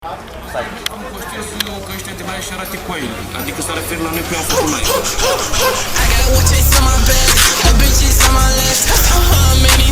Conștiință că ăștia de la și arate coaile. Adică s-a referit la noi că am făcut live. I got watches on my back, got bitches on my left. Many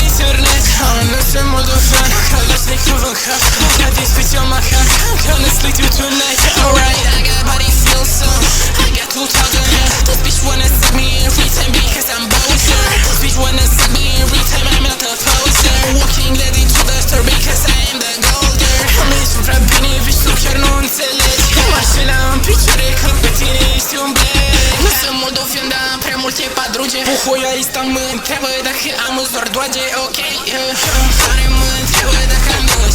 internet. Nu sunt modul fan, că lăsni cuvânt ca got this bitch on my head, gonna sleep through tonight. Alright, I got body feel some, I got 2,000 hair. This bitch wanna suck me every time because I'm Bowser. This bitch wanna suck me every time I'm not a poser. Walking dead into the store because I am the golder. Am supra bine, bitch, tu chiar nu înțelegi. Mașina în picioare, că pe tine ești un black. Nu sunt moldovian, dar am prea multe padruge. Puhoiaista mă întreabă dacă am doar doage, ok. Care mă întreabă dacă am doar